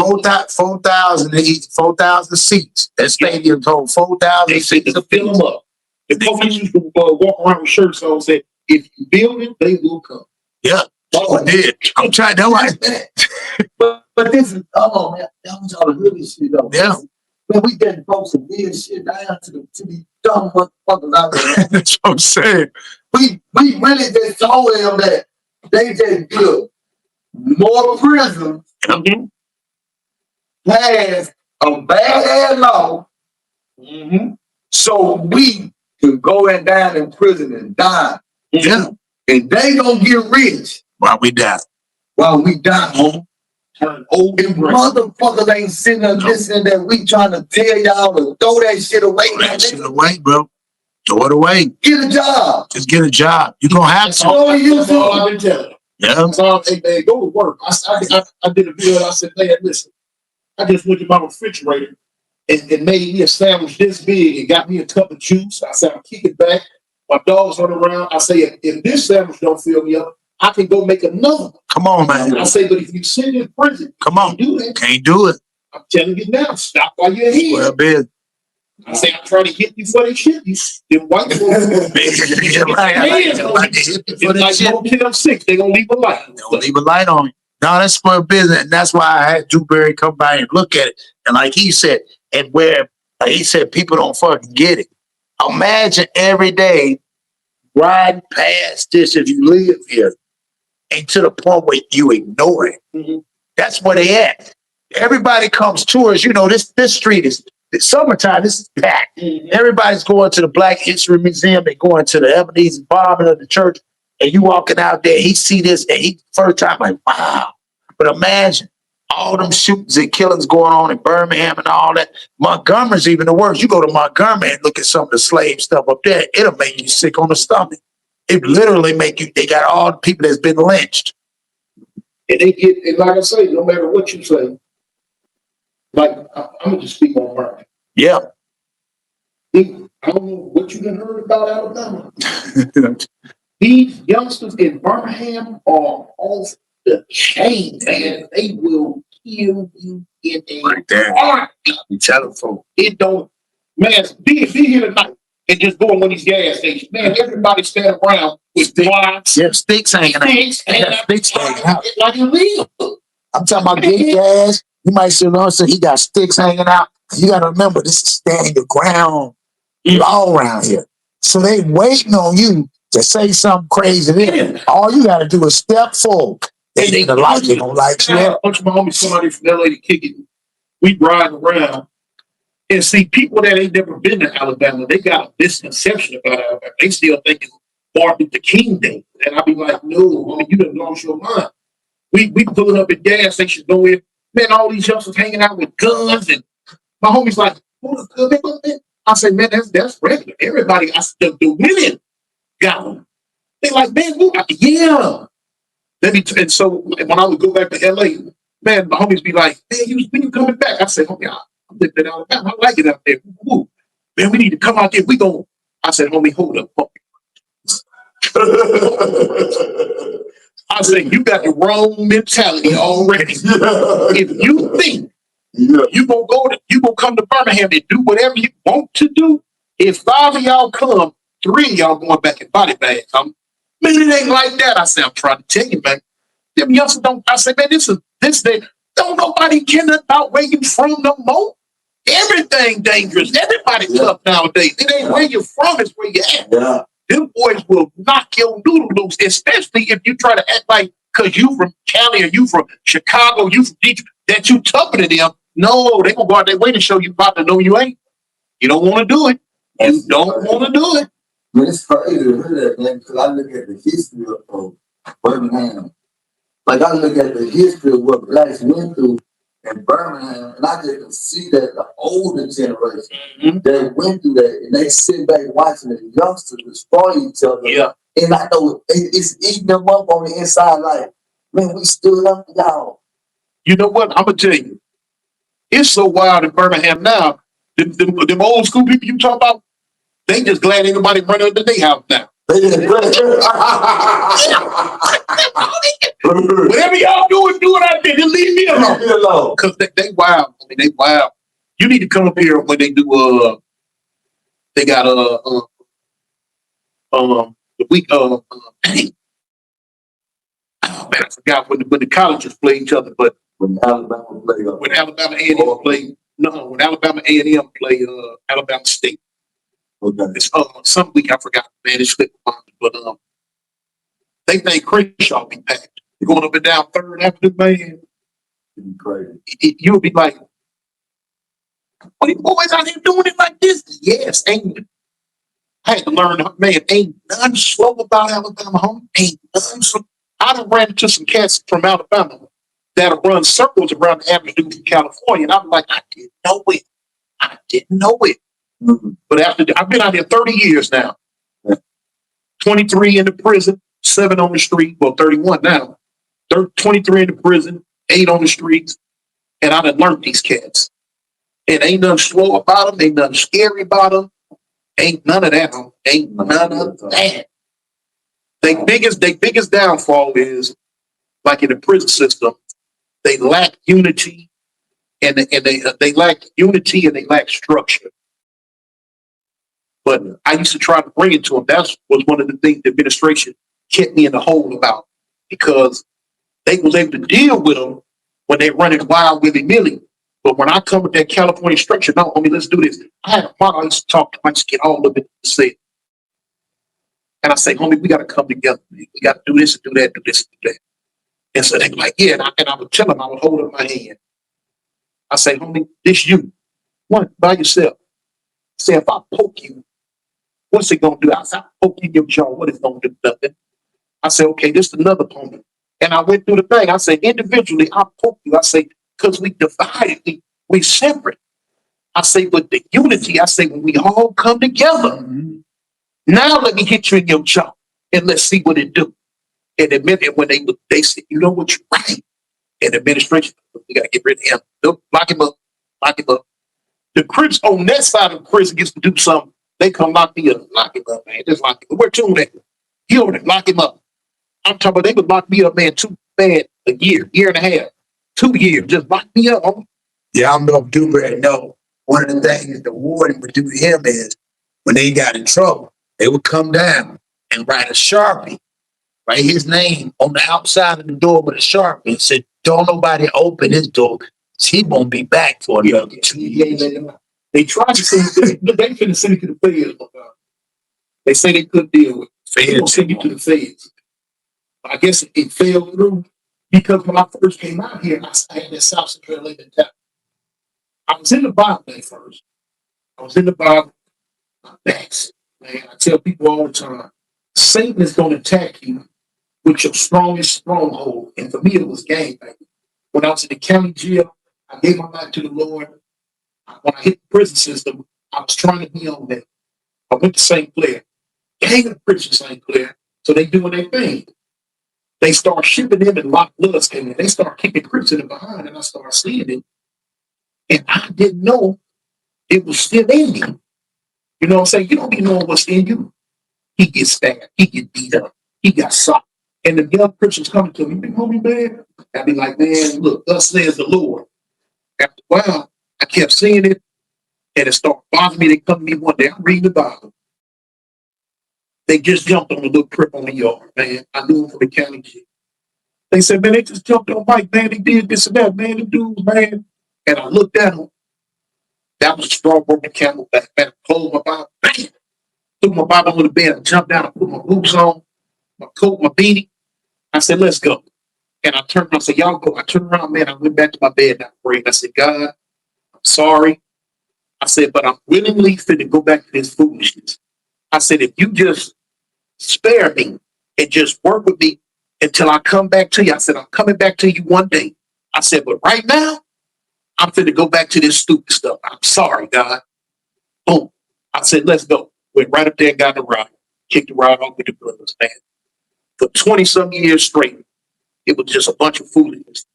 4,000 each, 4,000 seats. That stadium told 4,000 They say seats. to fill them up. The police used to walk around with shirts on and say, if you build it, they will come. Yeah. Oh, I did. I'm trying to But this is, oh man, that was all the really shit though. Yeah. Man, we getting folks some weird shit down to the dumb motherfuckers out there. That's what I'm saying. We really just told them that they just built more prisons, passed a bad ass law, so we can go and down in prison and die. Yeah. And they gonna get rich While we die. while we die, home. Turn old and gray. Motherfuckers ain't sitting there listening that we trying to tell y'all to throw that shit away. Throw that shit away, bro. Throw it away. Get a job. Just get a job. You're going to have That's to. all you That's all do. I've been telling them. Yeah. That's all, hey man, go to work. I did a video. I said, man, listen, I just went to my refrigerator and made me a sandwich this big and got me a cup of juice. I said, I'll kick it back. My dog's running around. I say, if this sandwich don't fill me up, I can go make another one. Come on, man. I say, but if you sit in prison, Come on. do that. Can't do it. I'm telling you now, stop while you're here. Well, big. I say, I'm trying to hit you for that shit. You them white folks. Yeah, right. I like to hit you for It's that like shit. Motel 6. They gonna leave a light. Don't leave a light on you. No, that's for business. And that's why I had Dewberry come by and look at it. And like he said, and where like he said, people don't fucking get it. Imagine every day riding past this if you live here and to the point where you ignore it. That's where they at. Everybody comes to us. You know, this street is it's summertime. This is packed. Everybody's going to the Black History Museum. They're going to the Ebenezer bombing of the church. And you walking out there, he see this, and he first time like, wow. But imagine all them shootings and killings going on in Birmingham and all that. Montgomery's even the worst. You go to Montgomery and look at some of the slave stuff up there, it'll make you sick on the stomach. It literally make you, they got all the people that's been lynched. And they get, and like I say, no matter what you say, like I'm gonna just speak on Birmingham. Yeah. I don't know what you done heard about Alabama. These youngsters in Birmingham are off the chain, man. They will kill you in a Right there. heartbeat. You tell them folks. It don't, man. Be here tonight and just go in one of these gas stations, man. Everybody stand around with blocks, Yeah, sticks hanging out. sticks, and Sticks hanging out. it's like illegal. I'm talking about big gas. You might see so he got sticks hanging out. You got to remember, this is standing the ground all around here. So they waiting on you to say something crazy. Then all you got to do is step forward. They gonna like it, gonna like you. A bunch of my homies, somebody from LA to kick it. We riding around and see people that ain't never been to Alabama. They got a misconception about Alabama. They still think it's Martin Luther King Day, and I be like, no, I mean, you done lost your mind. We pulling up at gas stations, going, man, all these youngsters hanging out with guns, and my homies like, who's the gun? I say, man, that's regular. Everybody, the women got them. They like, man, yeah. And so when I would go back to LA, man, my homies be like, man, when you coming back? I say, homie, I'm living in Alabama. I like it out there. Woo. Man, we need to come out there. We go. I said, homie, hold up. I said, you got the wrong mentality already. If you think you gonna come to Birmingham and do whatever you want to do, if 5 of y'all come, 3 of y'all going back in body bags. Man, it ain't like that. I said, I'm trying to tell you, man. Them youngsters don't. I said, man, this day. Don't nobody care about where you from no more. Everything dangerous. Everybody tough nowadays. It ain't where you from, it's where you at. Yeah. Them boys will knock your noodle loose, especially if you try to act like because you from Cali or you from Chicago, you from Detroit, that you tougher than them. No, they gonna go out their way to show you about to know you ain't. You don't want to do it. You don't want to do it. Man, it's crazy to hear that, man, because I look at the history of Birmingham. Like, I look at the history of what blacks went through in Birmingham, and I just can see that the older generation that went through that, and they sit back watching the youngsters destroy each other. Yeah. And I know it's eating them up on the inside. Like, man, we stood up for y'all. You know what? I'm gonna tell you, it's so wild in Birmingham now. Them old school people you talk about, they just glad ain't nobody running under their house now. Whatever y'all doing, do it out there. Just leave me alone. Because they wild. I mean, they wild. You need to come up here when they do. They got the week. Dang. Oh man, I forgot when the colleges play each other, but When Alabama play up. when Alabama A&M play, no, when Alabama A&M play Alabama State. Okay. It's some week I forgot, man. It slipped my mind, but they think Crenshaw be packed. You're going up and down Third Avenue, man. It'd be crazy. You'll be like, what are you boys out here doing it like this? Yes, ain't. I had to learn, man, ain't nothing slow about Alabama, homie. Ain't nothing slow. I done ran into some cats from Alabama that'll run circles around the average dude from California. And I'm like, I didn't know it. I didn't know it. Mm-hmm. But after I've been out here 30 years now. 23 in the prison, 7 on the street. Well, 31 now. 23 in the prison, 8 on the streets. And I done learned these cats. And ain't nothing slow about them. Ain't nothing scary about them. Ain't none of that. Ain't none of that. Their biggest downfall is, like in the prison system, they lack unity, and they lack unity and they lack structure. But I used to try to bring it to them. That was one of the things the administration kept me in the hole about, because they was able to deal with them when they running wild willy-nilly. But when I come with that California structure, no, homie, let's do this. I had a model I used to talk to, I just get all of it to say. And I say, homie, we got to come together. Man. We got to do this and do that, do this and do that. And so they were like, yeah. And I would tell them, I would hold up my hand. I say, homie, this you. One, by yourself. Say, if I poke you, what's it going to do? I said, I poke you in your jaw. What is it going to do? Nothing. I said, okay, this is another opponent. And I went through the thing. I said, individually, I poke you. I say, because we divided, we separate. I say, but the unity, I say, when we all come together, now let me hit you in your jaw and let's see what it do. And the minute when they said, you know what, you're right. And the administration, we got to get rid of him. Nope, lock him up, lock him up. The Crips on that side of the prison gets to do something. They come lock me up, lock him up, man. Just lock him up. Where Tune at? He over there, lock him up. I'm talking about they would lock me up, man, a year and a half. 2 years, just lock me up. Yeah, I know Dewberry. No, one of the things the warden would do to him is when they got in trouble, they would come down and write a Sharpie, write his name on the outside of the door with a Sharpie and said, don't nobody open his door. He won't be back for another 2 years. They tried to send they couldn't send it to the feds. They say they couldn't deal with it. They don't send you to the feds. I guess it fell through. Because when I first came out here, I had that South Central Living down. I was in the Bible day first. I was in the Bible. Thanks, man. I tell people all the time, Satan is going to attack you with your strongest stronghold. And for me, it was gang banging. When I was in the county jail, I gave my life to the Lord. When I hit the prison system, I was trying to be on that. I went to St. Clair. Gang of prison St. Clair. So they doing their thing. They start shipping them and locked bloods came in. They start kicking Crips in the behind, and I started seeing it. And I didn't know it was still in me. You know what I'm saying? You don't even know what's in you. He gets stabbed. He gets beat up. He got shot. And the young Christians coming to me, big homie, man. I'd be like, man, look, thus says the Lord. After a while, I kept seeing it, and it started bothering me. They come to me one day. I'm reading the Bible. They just jumped on a little crip on the yard, man. I knew him from the county jail. They said, man, they just jumped on Mike, man. They did this and that, man. The dudes, man. And I looked at him. That was a straw broken camel back. Man, I closed my Bible. Bam! Threw my Bible on the bed. I jumped down. I put my boots on, my coat, my beanie. I said, let's go. And I turned around. I said, y'all go. I turned around, man. I went back to my bed and I prayed. I said, God, I'm sorry. I said, but I'm willingly fit to go back to this foolishness. I said, if you just spare me and just work with me until I come back to you. I said, I'm coming back to you one day. I said, but right now, I'm finna go back to this stupid stuff. I'm sorry, God. Boom. I said, let's go. Went right up there and got the rock. kicked around off with the brothers, man. For 20-some years straight, it was just a bunch of foolishness.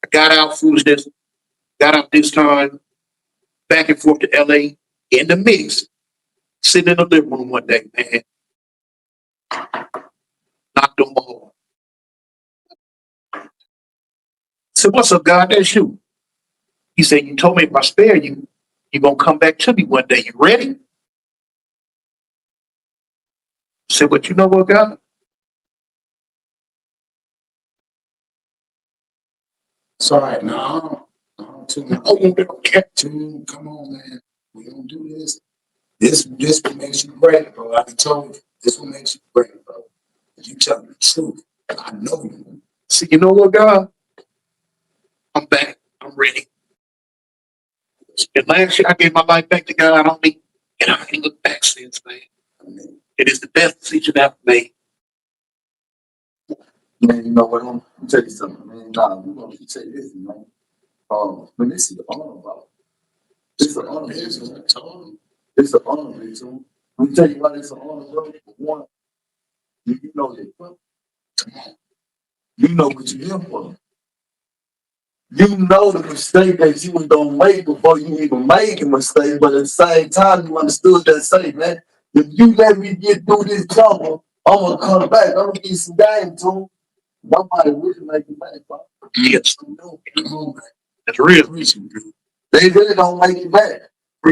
I got out foolishness, got out this time, back and forth to LA in the mix, sitting in the living room one day, man. Knocked on my heart. Said, what's up, God? That's you. He said, you told me if I spare you, you're going to come back to me one day. You ready? I said, but you know what, God? It's all right. No, I want to catch you. Come on, man. We don't do this. This what makes you great, bro. I told you. This what makes you great, bro. You tell me the truth. I know you. See, you know what, God? I'm back. I'm ready. And last year, I gave my life back to God on me, and I ain't looked back since, man. It is the best decision I've made. Man, you know what? I'm gonna tell you something, man. Nah, we're gonna say this, man. Man, this is the honor about. This is the honor. This is the honor, man. So, let me tell you why it's an honor, bro. For one, you know that. Come on. You know what you're here for. You know the mistake that you was gonna make before you even made a mistake, but at the same time, you understood that say, man, if you let me get through this trouble, I'm gonna come back. I'm gonna give you some game too. Nobody really make it back, bro. Yes. No, come on, man. That's real. They really don't make it back.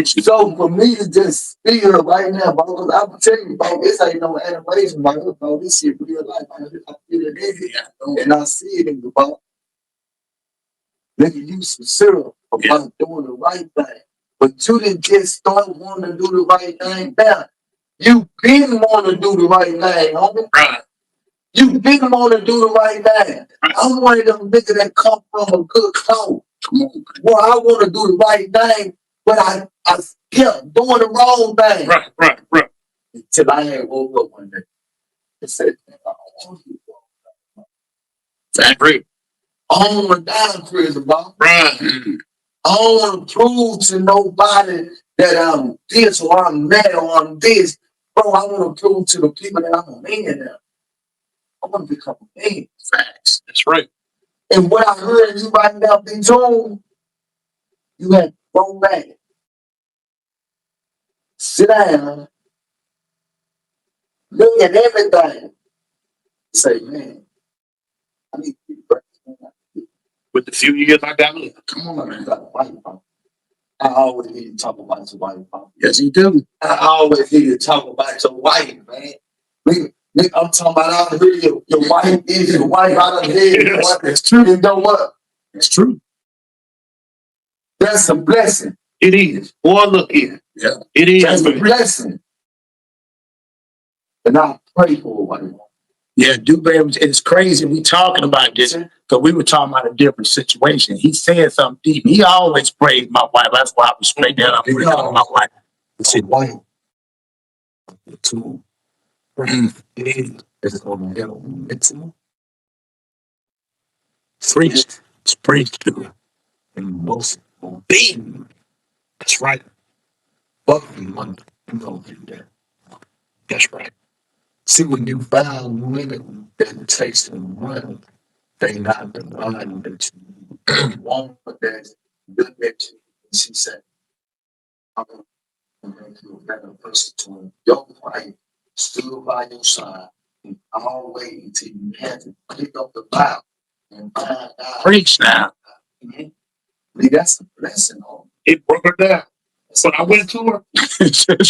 So for me to just be here right now, bro, I'm telling you, bro, this ain't no animation, bro. This shit real life, man. I feel it in here, and I see it in the bro. Nigga, you sincere about doing the right thing. But you didn't just start wanting to do the right thing now. You been wanting to do the right thing, homie. Right. You been wanting to do the right thing. I'm one of them niggas that come from a good code. Well, I want to do the right thing, but I kept doing the wrong thing. Right. Until I had woke up one day and said, I don't want to do the wrong thing. That's great. I don't want to die in prison, bro. Right. I don't want to prove to nobody that I'm this or I'm that or I'm this. Bro, I want to prove to the people that I'm a man now. I want to become a man. Facts. That's right. And what I heard you right now being told, you had to go back, sit down, look at everything, say, man, I need to be breakfast. With the few years I got left. Come on, man. I always hear you talk about your wife, bro. Yes, you do. I always hear you talk about your wife, man. Nigga, I'm talking about out here, your wife is your wife out of here. Yes. It's true. You know what? It's true. That's a blessing. It is. Boy, look here. Yeah. It is. That's a blessing. And I pray for a wife. Yeah, Dewberry, it's crazy. We talking about this because we were talking about a different situation. He said something deep. He always praised my wife. That's why I respect that. I'm really on my wife. It's a wife. Two. It is. It's on the hill. It's Preach. It's preached to. and most Be. That's right. fucking money. You don't do that. That's right. See, when you found women that takes them money, they not the money that you want, but that's good that you. She said, I'm going to make you a better person to him. Your wife stood by your side and always until you had to pick up the Bible and find out. Preach now. Mhm. See, that's a blessing, homie. It broke her down. So I went to her.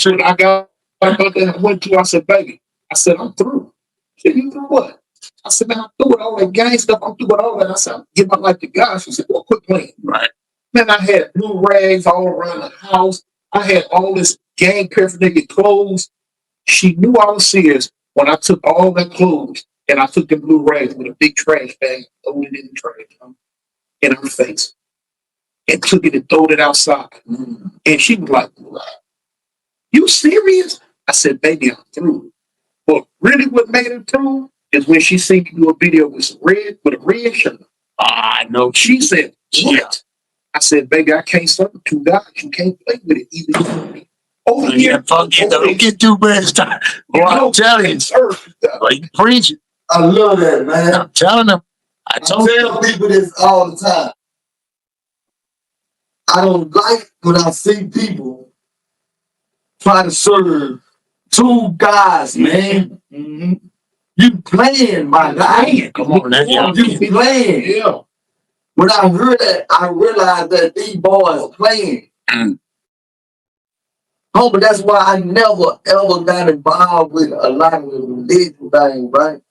When I got back up there, I went to her. I said, baby, I said, I'm through. She said, you through what? I said, man, I'm through with all that gang stuff. I'm through with all that. I said, give my life to God. She said, well, quit playing. Right. Man, I had blue rags all around the house. I had all this gang paraphernalia clothes. She knew I was serious when I took all that clothes and I took the blue rags with a big trash bag, threw it in the trash in her face, and took it and throwed it outside. And she was like, you serious? I said, baby, I'm through. But really what made her through is when she seen me do a video with a red shirt. I know. She said, what? I said, baby, I can't serve two guys. You can't play with it. Either you or me. over here. Don't get too bad. Boy, I'm telling you. Like, you preaching. I love that, man. I'm telling them. I I told you. tell people this all the time. I don't like when I see people try to serve two guys, man. You playing, my guy. Come on, now. You playing. Yeah. When I heard that, I realized that these boys playing. Oh, but that's why I never ever got involved with a lot of the religion thing, right?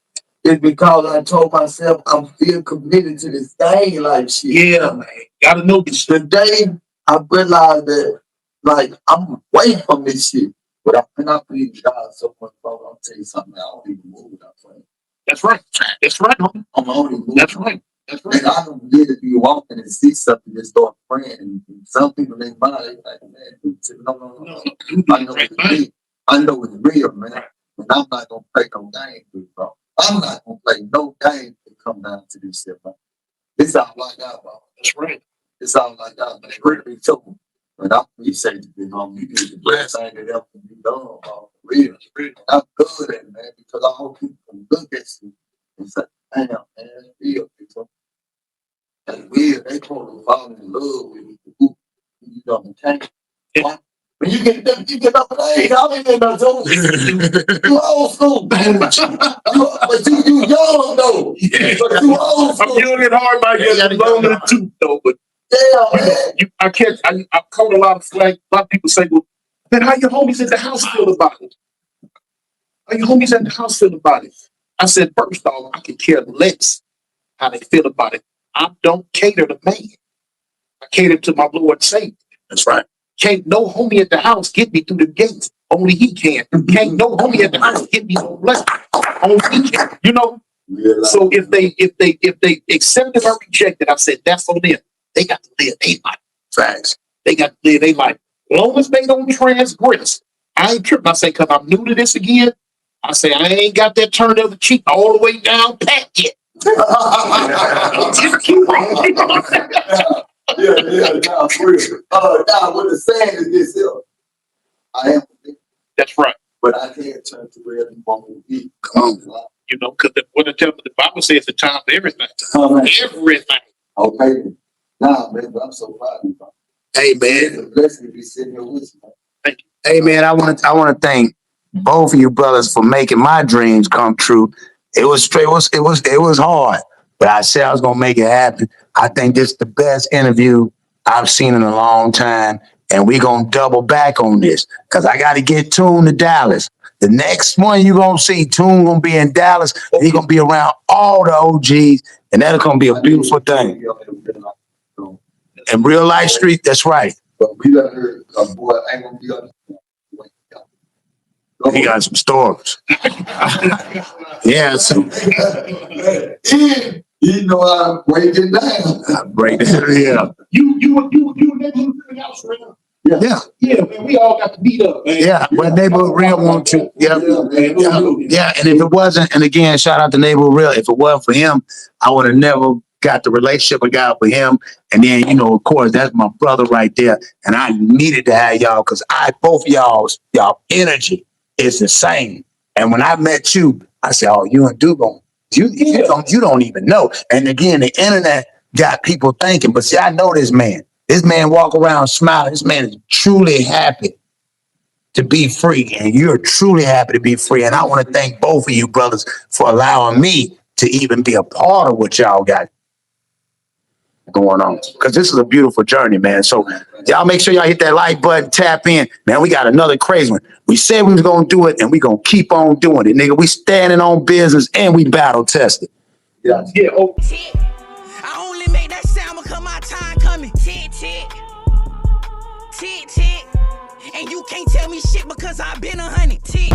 It's because I told myself I'm still committed to this thing like shit. Yeah, man. Gotta know this. The day I realized that, like, I'm away from this shit. But I cannot believe God so much, bro. I'll tell you something. I don't even move without praying. That's right. That's right. I'm only moving. That's right. That's right. And I don't really be walking and see something and start praying. And some people they mind, they like, man, no. I know it's real. I know it's real, man. And I'm not gonna play no game with it, bro. I'm not gonna play no game to come down to this shit, bro. It's all I got, bro. That's right. It's all I got. But it really took me. But you say you did the best thing that ever be done, bro. Real. I'm good at it, man, because I hope people can look at you and say, damn, man, it's real, people. That's weird. They supposed to fall in love with you. You know what I'm saying? When you get up in age, I ain't in no joke. You old school. But you young though. Yeah. But you old school. I'm young and hard by getting longer than two, though. But Yeah, man. I caught a lot of flack. A lot of people say, well, then how your homies in the house feel about it? How your homies in the house feel about it? I said, first off, I can care less how they feel about it. I don't cater to man. I cater to my Lord and Savior. That's right. Can't no homie at the house get me through the gates. Only he can. Can't no homie at the house get me no blessing. Only he can. You know? So if they accepted or rejected, I said that's on them. They got to live their life. Facts. They got to live their life. As long as they don't transgress. I ain't tripping. I say, because I'm new to this again. I say, I ain't got that turn of the cheek all the way down pat yet. Just keep on. Yeah, nah, for real. Now, what the saying is this here. I am, That's right. but I can't turn to where you want me to be. Come on. You know, because the Bible says the time for everything. Everything. Okay. Nah, man, but I'm so proud of you, bro. Hey, It's man. a blessing to be sitting here with you, man. Hey, man, I want to thank both of you brothers for making my dreams come true. It was hard, but I said I was gonna make it happen. I think this is the best interview I've seen in a long time, and we're gonna double back on this because I got to get Tune to Dallas. The next one you're gonna see, Tune gonna be in Dallas. And he's gonna be around all the OGs, and that's gonna be a beautiful thing. And real life street, that's right. But we done heard a boy ain't gonna be on He got some stories. Yeah, so you know I'm breaking down. I break it. Yeah. You neighborhood real house, right? Yeah. Yeah, man, we all got to meet up, man. Yeah, but Neighborhood Real want to. Yeah. man. Yeah, and if it wasn't, and again, shout out to Neighborhood Real, if it wasn't for him, I would have never got the relationship I got with him. And then, you know, of course, that's my brother right there. And I needed to have y'all because both y'all energy is the same. And when I met you, I said, oh, you and Dubon, you don't even know. And again, the internet got people thinking, but see, I know this man. This man walk around smiling. This man is truly happy to be free. And you're truly happy to be free. And I want to thank both of you brothers for allowing me to even be a part of what y'all got going on. Because this is a beautiful journey, man. So y'all make sure y'all hit that like button, tap in. Man, we got another crazy one. We said we was going to do it, and we going to keep on doing it, nigga. We standing on business, and we battle tested. Yeah. Oh. I only make that sound because my time coming. Tick, tick. Tick, tick. And you can't tell me shit because I've been 100. Tick.